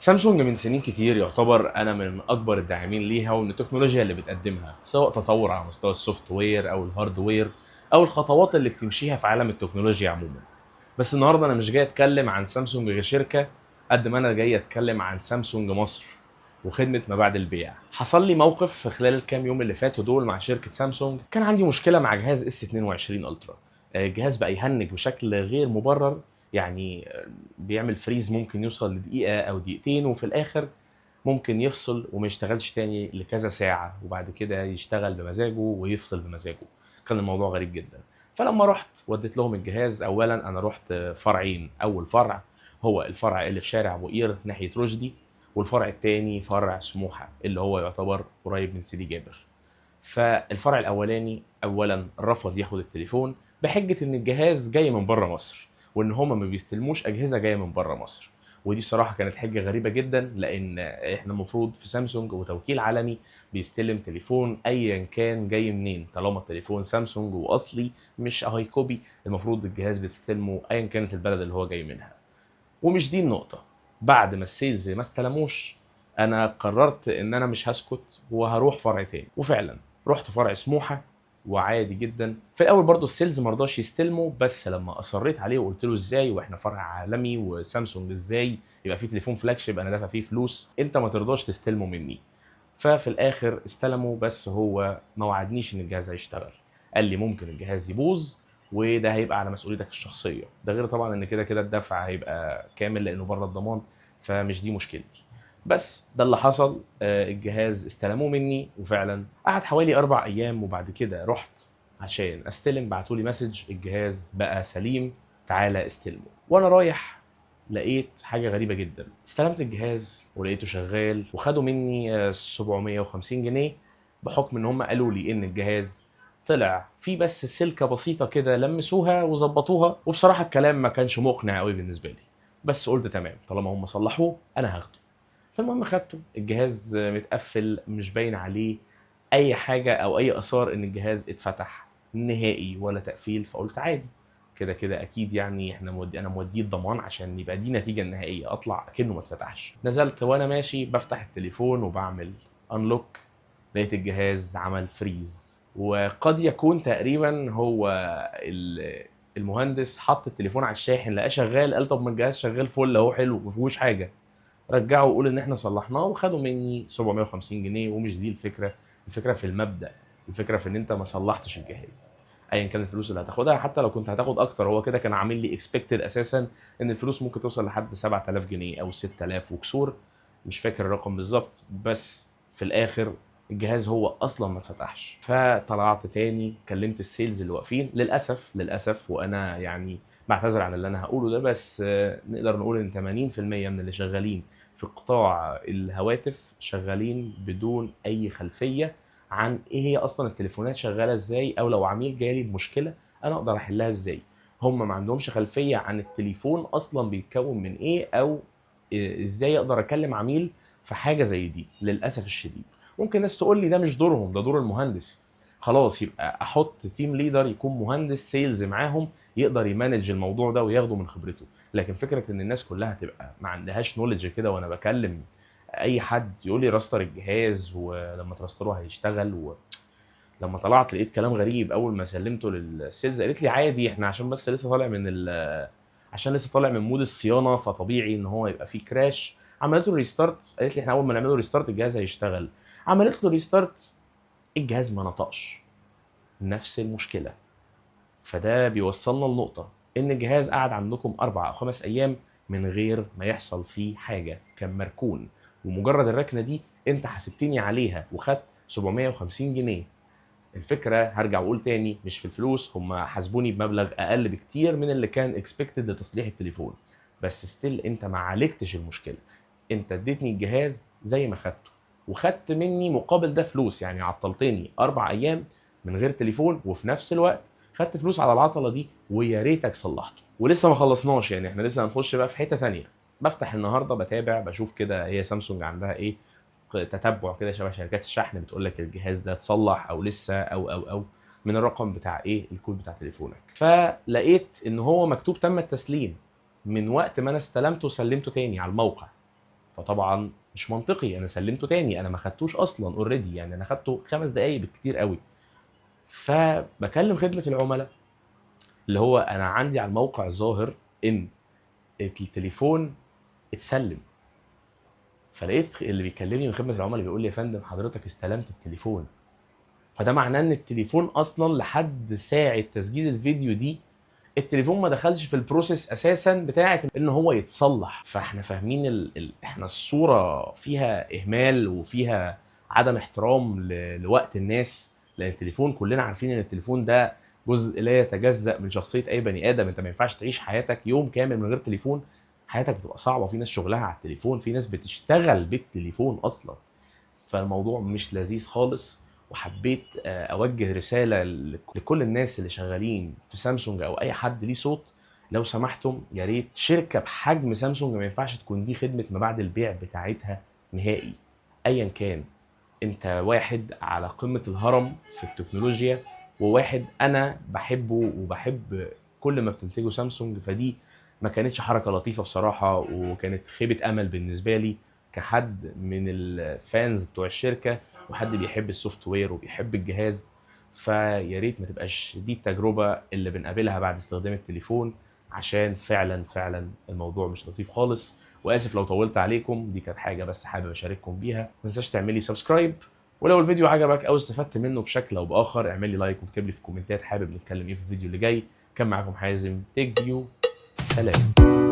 سامسونج من سنين كتير يعتبر انا من اكبر الداعمين ليها ومن التكنولوجيا اللي بتقدمها، سواء تطور على مستوى السوفت وير او الهارد وير او الخطوات اللي بتمشيها في عالم التكنولوجيا عموما. بس النهارده انا مش جاي اتكلم عن سامسونج كشركه، قد ما انا جاي اتكلم عن سامسونج مصر وخدمه ما بعد البيع. حصل لي موقف في خلال الكام يوم اللي فاتوا دول مع شركه سامسونج. كان عندي مشكله مع جهاز اس 22 الترا. الجهاز بقى يهنج بشكل غير مبرر، يعني بيعمل فريز ممكن يوصل لدقيقه او دقيقتين، وفي الاخر ممكن يفصل وما يشتغلش تاني لكذا ساعة، وبعد كده يشتغل بمزاجه ويفصل بمزاجه. كان الموضوع غريب جدا. فلما رحت وديت لهم الجهاز، اولا انا رحت فرعين. اول فرع هو الفرع اللي في شارع ابو قير ناحية رشدي، والفرع التاني فرع سموحة اللي هو يعتبر قريب من سيدي جابر. فالفرع الاولاني اولا رفض ياخد التليفون بحجه ان الجهاز جاي من بره مصر، وان هما ما بيستلموش اجهزه جايه من بره مصر. ودي بصراحه كانت حجه غريبه جدا، لان احنا المفروض في سامسونج وتوكيل عالمي بيستلم تليفون ايا كان جاي منين، طالما التليفون سامسونج واصلي مش هاي كوبي، المفروض الجهاز بتستلمه ايا كانت البلد اللي هو جاي منها. ومش دي النقطة. بعد ما السيلز ما استلموش، انا قررت ان انا مش هسكت وهروح فرع تاني، وفعلا رحت فرع سموحة. وعادي جدا في الاول برضو السيلز مرضاش يستلموا، بس لما اصريت عليه وقلت له ازاي واحنا فرع عالمي وسامسونج ازاي يبقى فيه تليفون فلاج شيب انا دافع فيه فلوس انت ما ترضاش تستلمه مني. ففي الاخر استلموا، بس هو ما وعدنيش ان الجهاز هيشتغل. قال لي ممكن الجهاز يبوظ وده هيبقى على مسؤوليتك الشخصيه، ده غير طبعا ان كده كده الدفع هيبقى كامل لانه بره الضمان، فمش دي مشكلتي. بس ده اللي حصل. الجهاز استلموه مني وفعلا قعد حوالي 4 ايام، وبعد كده رحت عشان استلم، بعتولي مسج الجهاز بقى سليم، تعالى استلمه. وانا رايح لقيت حاجه غريبه جدا. استلمت الجهاز ولقيته شغال، وخدوا مني 750 جنيه، بحكم ان هم قالوا لي ان الجهاز طلع فيه بس سلكه بسيطه كده لمسوها وظبطوها. وبصراحه الكلام ما كانش مقنع قوي بالنسبه لي، بس قلت تمام طالما هم صلحوه انا هاخده. فالمهم خدته. الجهاز متقفل، مش باين عليه اي حاجه او اي اثار ان الجهاز اتفتح نهائي ولا تقفيل. فقلت عادي، كده كده اكيد يعني انا موديه الضمان عشان يبقى دي النتيجه النهائيه، اطلع اكنه ما اتفتحش. نزلت وانا ماشي بفتح التليفون وبعمل انلوك، لقيت الجهاز عمل فريز. وقد يكون تقريبا هو المهندس حط التليفون على الشاحن لقاه شغال، قال طب ما الجهاز شغال فل اهو حلو ما فيهوش حاجه. رجعوا وقول ان احنا صلحناه، وخدوا مني 750 جنيه. ومش دي الفكره، الفكره في المبدأ، الفكره في ان انت ما صلحتش الجهاز. ايا كان الفلوس اللي هتاخدها، حتى لو كنت هتاخد اكتر، هو كده كان عامل لي اكسبكتد اساسا ان الفلوس ممكن توصل لحد 7000 جنيه او 6000 وكسور، مش فاكر الرقم بالظبط. بس في الاخر الجهاز هو اصلا ما اتفتحش. فطلعت تاني كلمت السيلز اللي واقفين، للاسف وانا يعني بعتذر عن اللي انا هقوله ده، بس نقدر نقول ان 80% من اللي شغالين في قطاع الهواتف شغالين بدون اي خلفيه عن ايه هي اصلا التليفونات شغاله ازاي، او لو عميل جالي بمشكله انا اقدر احلها ازاي. هم ما عندهمش خلفيه عن التليفون اصلا بيتكون من ايه، او ازاي اقدر اكلم عميل في حاجه زي دي. للاسف الشديد ممكن ناس تقول لي ده مش دورهم، ده دور المهندس. خلاص يبقى احط تيم ليدر يكون مهندس سيلز معاهم يقدر يمانج الموضوع ده وياخده من خبرته. لكن فكره ان الناس كلها تبقى ما عندهاش نولج كده، وانا بكلم اي حد يقول لي راستر الجهاز ولما تراستره هيشتغل. ولما طلعت لقيت كلام غريب. اول ما سلمته للسيلز قالت لي عادي احنا عشان بس لسه طالع من عشان لسه طالع من مود الصيانه، فطبيعي ان هو يبقى فيه كراش. عملت له ريستارت، قالت لي احنا اول ما نعمله ريستارت الجهاز هيشتغل. عملت له ريستارت، الجهاز ما نطقش، نفس المشكله. فده بيوصلنا لنقطة إن الجهاز قعد عندكم 4 أو 5 أيام من غير ما يحصل فيه حاجة، كان مركون. ومجرد الركنة دي أنت حاسبتني عليها وخدت 750 جنيه. الفكرة هرجع وأقول تاني مش في الفلوس، هم حاسبوني بمبلغ أقل بكتير من اللي كان اكسبكتد لتصليح التليفون، بس ستيل أنت ما عالجتش المشكلة. أنت اديتني الجهاز زي ما خدته، وخدت مني مقابل ده فلوس، يعني عطلتني 4 أيام من غير تليفون، وفي نفس الوقت خدت فلوس على العطله دي، ويا ريتك صلحته. ولسه ما خلصناش، يعني احنا لسه هنخش بقى في حته تانية. بفتح النهارده بتابع بشوف كده هي سامسونج عندها ايه، تتبع كده شبه شركات الشحن بتقول لك الجهاز ده اتصلح او لسه او من الرقم بتاع ايه الكود بتاع تليفونك. فلقيت ان هو مكتوب تم التسليم من وقت ما انا استلمته وسلمته تاني على الموقع. فطبعا مش منطقي، انا سلمته تاني، انا ما خدتوش اصلا اوريدي، يعني انا خدته 5 دقايق بالكتير قوي. فبكلم خدمه العملاء، اللي هو انا عندي على الموقع ظاهر ان التليفون اتسلم. فلقيت اللي بيكلمني من خدمه العملاء بيقول لي يا فندم حضرتك استلمت التليفون. فده معناه ان التليفون اصلا لحد ساعه تسجيل الفيديو دي التليفون ما دخلش في البروسيس اساسا بتاعه ان هو يتصلح. فاحنا فاهمين احنا الصوره فيها اهمال وفيها عدم احترام لوقت الناس، لان التليفون كلنا عارفين ان التليفون ده جزء لا يتجزأ من شخصيه اي بني ادم. انت ما ينفعش تعيش حياتك يوم كامل من غير تليفون، حياتك بتبقى صعبه. في ناس شغلها على التليفون، في ناس بتشتغل بالتليفون اصلا. فالموضوع مش لذيذ خالص. وحبيت اوجه رساله لكل الناس اللي شغالين في سامسونج او اي حد ليه صوت، لو سمحتم يا ريت شركه بحجم سامسونج ما ينفعش تكون دي خدمه ما بعد البيع بتاعتها نهائي. ايا كان، انت واحد على قمه الهرم في التكنولوجيا، وواحد انا بحبه وبحب كل ما بتنتجه سامسونج. فدي ما كانتش حركه لطيفه بصراحه، وكانت خيبه امل بالنسبه لي كحد من الفانز بتوع الشركه وحد بيحب السوفت وير وبيحب الجهاز. فيا ريت ما تبقاش دي التجربه اللي بنقابلها بعد استخدام التليفون، عشان فعلا فعلا الموضوع مش لطيف خالص. واسف لو طولت عليكم، دي كانت حاجه بس حابب اشارككم بيها. ما تنساش تعملي سبسكرايب، ولو الفيديو عجبك او استفدت منه بشكل او باخر اعمل لي لايك واكتب لي في الكومنتات حابب نتكلم ايه في الفيديو اللي جاي. كان معاكم حازم تيك فيو، سلام.